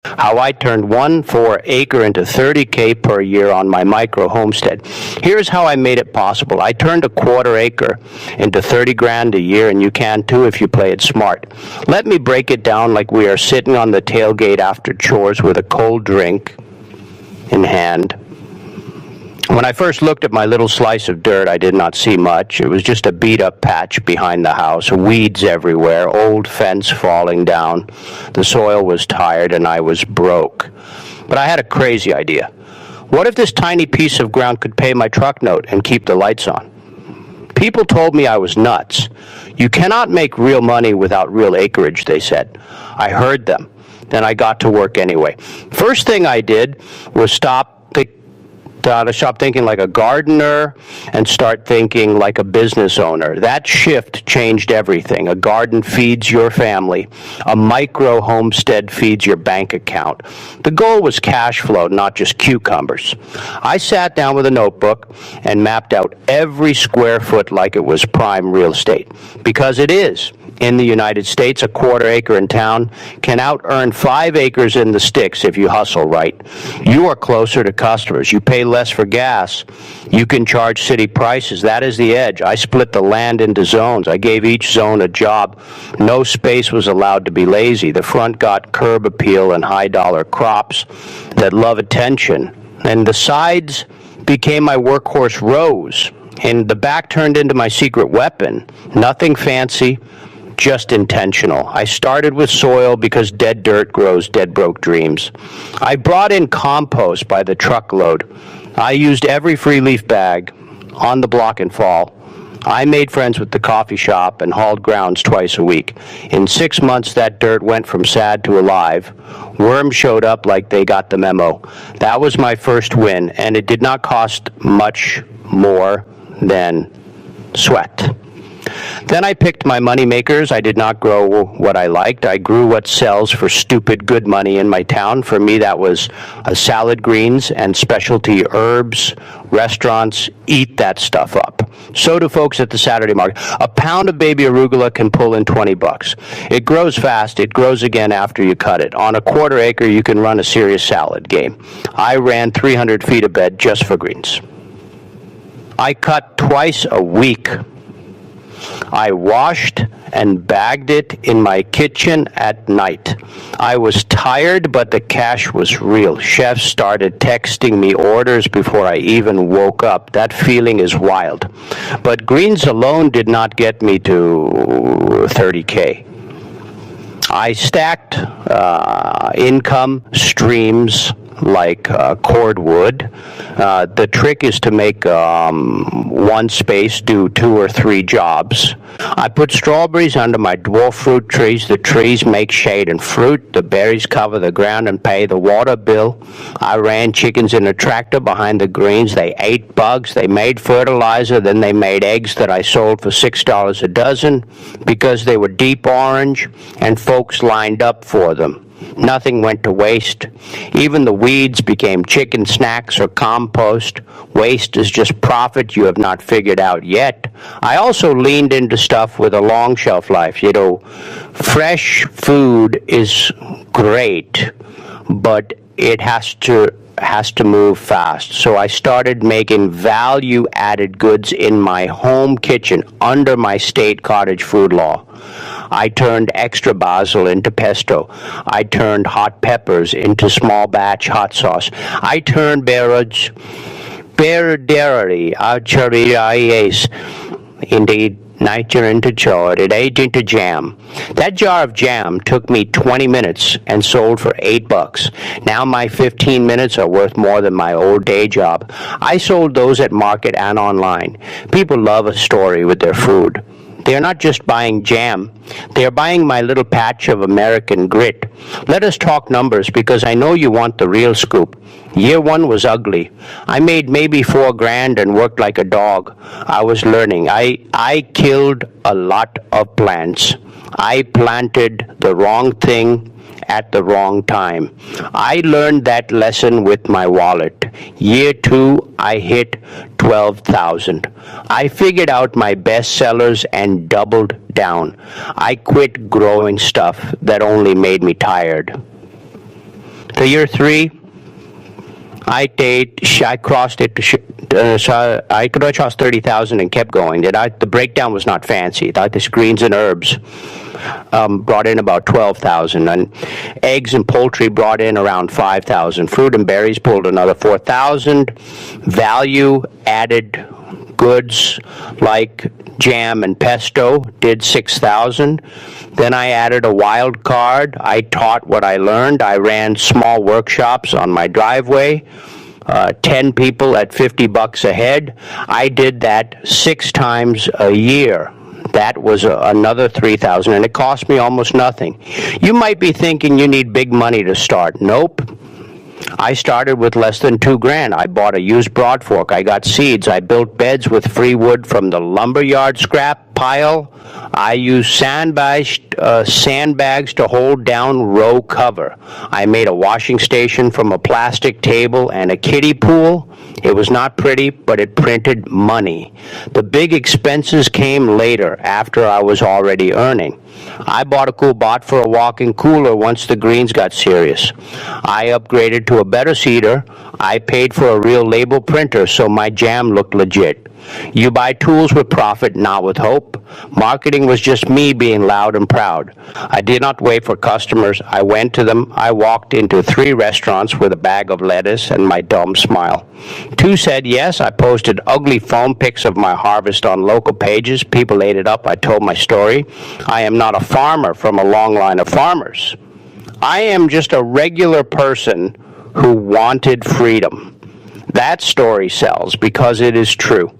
How I turned 1 acre into 30K per year on my micro homestead. Here's how I made it possible. I turned a 1/4 acre into 30 grand a year, and you can too if you play it smart. Let me break it down like we are sitting on the tailgate after chores with a cold drink in hand. When I first looked at my little slice of dirt, I did not see much. It was just a beat-up patch behind the house, weeds everywhere, old fence falling down. The soil was tired, and I was broke. But I had a crazy idea. What if this tiny piece of ground could pay my truck note and keep the lights on? People told me I was nuts. You cannot make real money without real acreage, they said. I heard them. Then I got to work anyway. First thing I did was stop thinking like a gardener and start thinking like a business owner. That shift changed everything. A garden feeds your family. A micro homestead feeds your bank account. The goal was cash flow, not just cucumbers. I sat down with a notebook and mapped out every square foot like it was prime real estate. Because it is. In the United States, a 1/4 acre in town can out-earn 5 acres in the sticks if you hustle right. You are closer to customers. You pay less for gas. You can charge city prices. That is the edge. I split the land into zones. I gave each zone a job. No space was allowed to be lazy. The front got curb appeal and high-dollar crops that love attention. And the sides became my workhorse rows. And the back turned into my secret weapon. Nothing fancy, just intentional. I started with soil because dead dirt grows dead broke dreams. I brought in compost by the truckload. I used every free leaf bag on the block in fall. I made friends with the coffee shop and hauled grounds twice a week. In 6 months, that dirt went from sad to alive. Worms showed up like they got the memo. That was my first win, and it did not cost much more than sweat. Then I picked my money makers. I did not grow what I liked. I grew what sells for stupid good money in my town. For me, that was salad greens and specialty herbs. Restaurants eat that stuff up. So do folks at the Saturday market. A pound of baby arugula can pull in $20. It grows fast. It grows again after you cut it. On a 1/4 acre, you can run a serious salad game. I ran 300 feet of bed just for greens. I cut twice a week. I washed and bagged it in my kitchen at night. I was tired, but the cash was real. Chefs started texting me orders before I even woke up. That feeling is wild. But greens alone did not get me to 30K. I stacked income streams like cordwood. The trick is to make one space do 2 or 3 jobs. I put strawberries under my dwarf fruit trees. The trees make shade and fruit. The berries cover the ground and pay the water bill. I ran chickens in a tractor behind the greens. They ate bugs. They made fertilizer. Then they made eggs that I sold for $6 a dozen because they were deep orange and folks lined up for them. Nothing went to waste. Even the weeds became chicken snacks or compost. Waste is just profit you have not figured out yet. I also leaned into stuff with a long shelf life. You know, fresh food is great, but it has to move fast. So I started making value-added goods in my home kitchen under my state cottage food law. I turned extra basil into pesto. I turned hot peppers into small batch hot sauce. I turned indeed nature into chard, it aged into jam. That jar of jam took me 20 minutes and sold for $8. Now my 15 minutes are worth more than my old day job. I sold those at market and online. People love a story with their food. They are not just buying jam. They are buying my little patch of American grit. Let us talk numbers because I know you want the real scoop. Year 1 was ugly. I made maybe $4 grand and worked like a dog. I was learning. I killed a lot of plants. I planted the wrong thing at the wrong time. I learned that lesson with my wallet. Year 2, I hit 12,000. I figured out my best sellers and doubled down. I quit growing stuff that only made me tired. So year 3, I crossed it to, I could have cost 30,000 and kept going. The breakdown was not fancy. This greens and herbs brought in about 12,000, and eggs and poultry brought in around 5,000. Fruit and berries pulled another 4,000. Value added goods like jam and pesto did 6,000. Then I added a wild card. I taught what I learned. I ran small workshops on my driveway, 10 people at $50 a head. I did that 6 times a year. That was another 3,000, and it cost me almost nothing. You might be thinking you need big money to start. Nope. I started with less than $2,000. I bought a used broadfork. I got seeds. I built beds with free wood from the lumberyard scrap pile. I used sandbags to hold down row cover. I made a washing station from a plastic table and a kiddie pool. It was not pretty, but it printed money. The big expenses came later, after I was already earning. I bought a cool bot for a walk-in cooler once the greens got serious. I upgraded to a better seeder. I paid for a real label printer so my jam looked legit. You buy tools with profit, not with hope. Marketing was just me being loud and proud. I did not wait for customers. I went to them. I walked into 3 restaurants with a bag of lettuce and my dumb smile. 2 said yes. I posted ugly phone pics of my harvest on local pages. People ate it up. I told my story. I am not a farmer from a long line of farmers. I am just a regular person who wanted freedom. That story sells because it is true.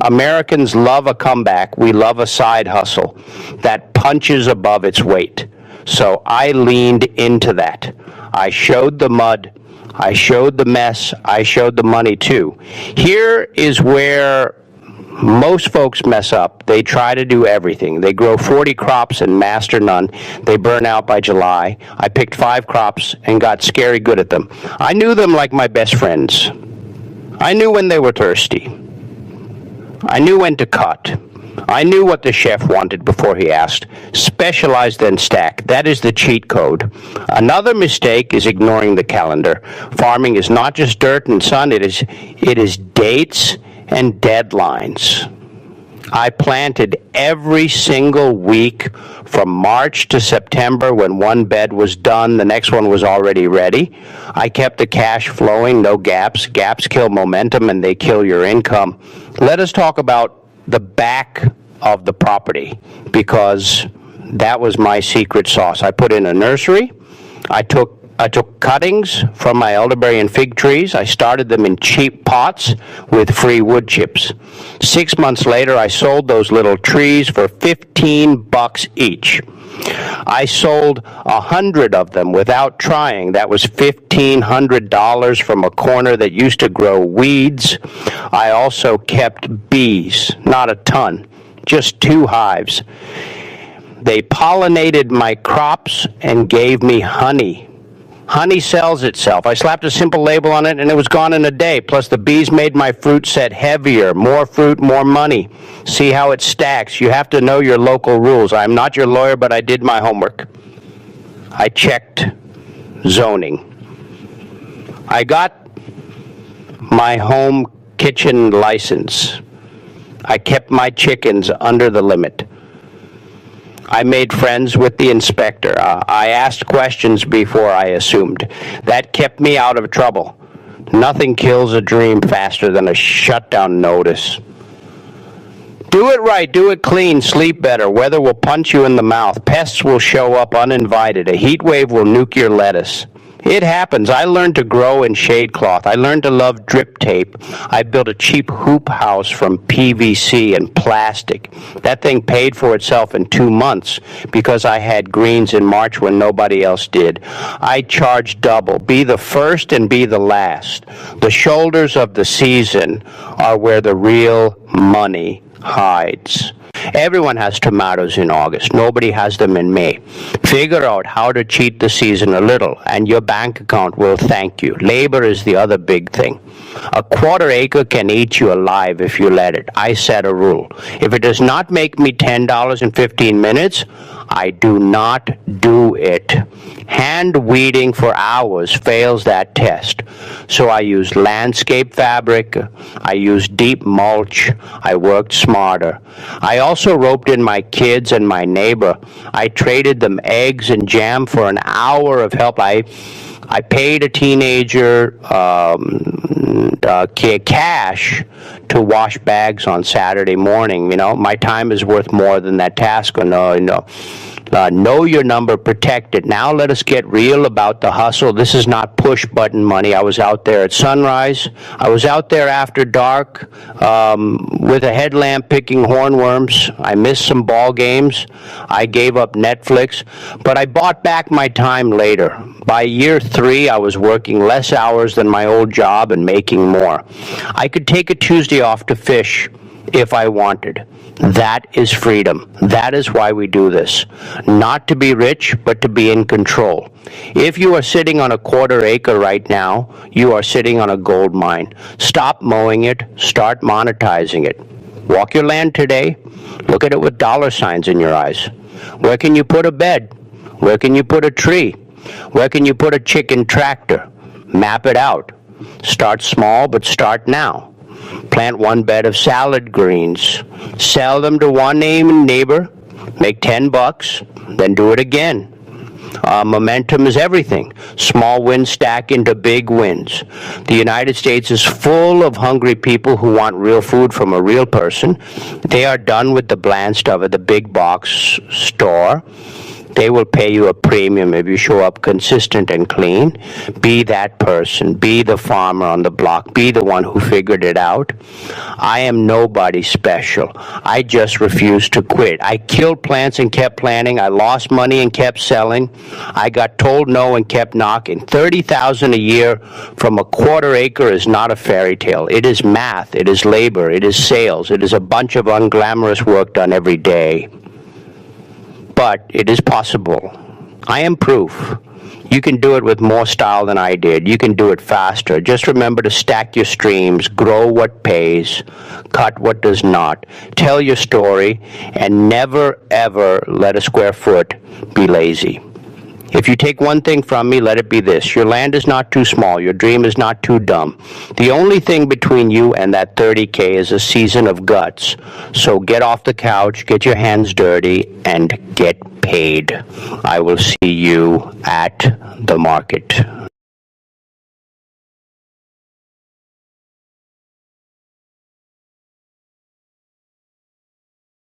Americans love a comeback. We love a side hustle that punches above its weight. So I leaned into that. I showed the mud. I showed the mess. I showed the money too. Here is where most folks mess up. They try to do everything. They grow 40 crops and master none. They burn out by July. I picked 5 crops and got scary good at them. I knew them like my best friends. I knew when they were thirsty. I knew when to cut. I knew what the chef wanted before he asked. Specialize, then stack. That is the cheat code. Another mistake is ignoring the calendar. Farming is not just dirt and sun. It is dates and deadlines. I planted every single week from March to September. When one bed was done, the next one was already ready. I kept the cash flowing, no gaps. Gaps kill momentum and they kill your income. Let us talk about the back of the property, because that was my secret sauce. I put in a nursery. I took cuttings from my elderberry and fig trees. I started them in cheap pots with free wood chips. 6 months later, I sold those little trees for $15 each. I sold 100 of them without trying. That was $1,500 from a corner that used to grow weeds. I also kept bees, not a ton, just 2 hives. They pollinated my crops and gave me honey. Honey sells itself. I slapped a simple label on it and it was gone in a day. Plus the bees made my fruit set heavier. More fruit, more money. See how it stacks. You have to know your local rules. I'm not your lawyer, but I did my homework. I checked zoning. I got my home kitchen license. I kept my chickens under the limit. I made friends with the inspector. I asked questions before I assumed. That kept me out of trouble. Nothing kills a dream faster than a shutdown notice. Do it right, do it clean, sleep better. Weather will punch you in the mouth. Pests will show up uninvited. A heat wave will nuke your lettuce. It happens. I learned to grow in shade cloth. I learned to love drip tape. I built a cheap hoop house from PVC and plastic. That thing paid for itself in 2 months because I had greens in March when nobody else did. I charge double. Be the first and be the last. The shoulders of the season are where the real money hides. Everyone has tomatoes in August. Nobody has them in May. Figure out how to cheat the season a little, and your bank account will thank you. Labor is the other big thing. A quarter acre can eat you alive if you let it. I set a rule. If it does not make me $10 in 15 minutes, I do not do it. Hand weeding for hours fails that test. So I used landscape fabric, I used deep mulch, I worked smarter. I also roped in my kids and my neighbor. I traded them eggs and jam for an hour of help. I paid a teenager cash to wash bags on Saturday morning. You know, my time is worth more than that task. Or no. Know your number, protect it. Now let us get real about the hustle. This is not push button money. I was out there at sunrise. I was out there after dark with a headlamp picking hornworms. I missed some ball games. I gave up Netflix, but I bought back my time later. By year 3, I was working less hours than my old job and making more. I could take a Tuesday off to fish if I wanted. That is freedom. That is why we do this. Not to be rich, but to be in control. If you are sitting on a quarter acre right now, you are sitting on a gold mine. Stop mowing it. Start monetizing it. Walk your land today. Look at it with dollar signs in your eyes. Where can you put a bed? Where can you put a tree? Where can you put a chicken tractor? Map it out. Start small, but start now. Plant 1 bed of salad greens. Sell them to one neighbor. Make $10. Then do it again. Momentum is everything. Small wins stack into big wins. The United States is full of hungry people who want real food from a real person. They are done with the bland stuff at the big box store. They will pay you a premium if you show up consistent and clean. Be that person. Be the farmer on the block. Be the one who figured it out. I am nobody special. I just refused to quit. I killed plants and kept planting. I lost money and kept selling. I got told no and kept knocking. $30,000 a year from a quarter acre is not a fairy tale. It is math. It is labor. It is sales. It is a bunch of unglamorous work done every day. But it is possible. I am proof. You can do it with more style than I did. You can do it faster. Just remember to stack your streams, grow what pays, cut what does not. Tell your story, and never, ever let a square foot be lazy. If you take one thing from me, let it be this. Your land is not too small. Your dream is not too dumb. The only thing between you and that 30K is a season of guts. So get off the couch, get your hands dirty, and get paid. I will see you at the market.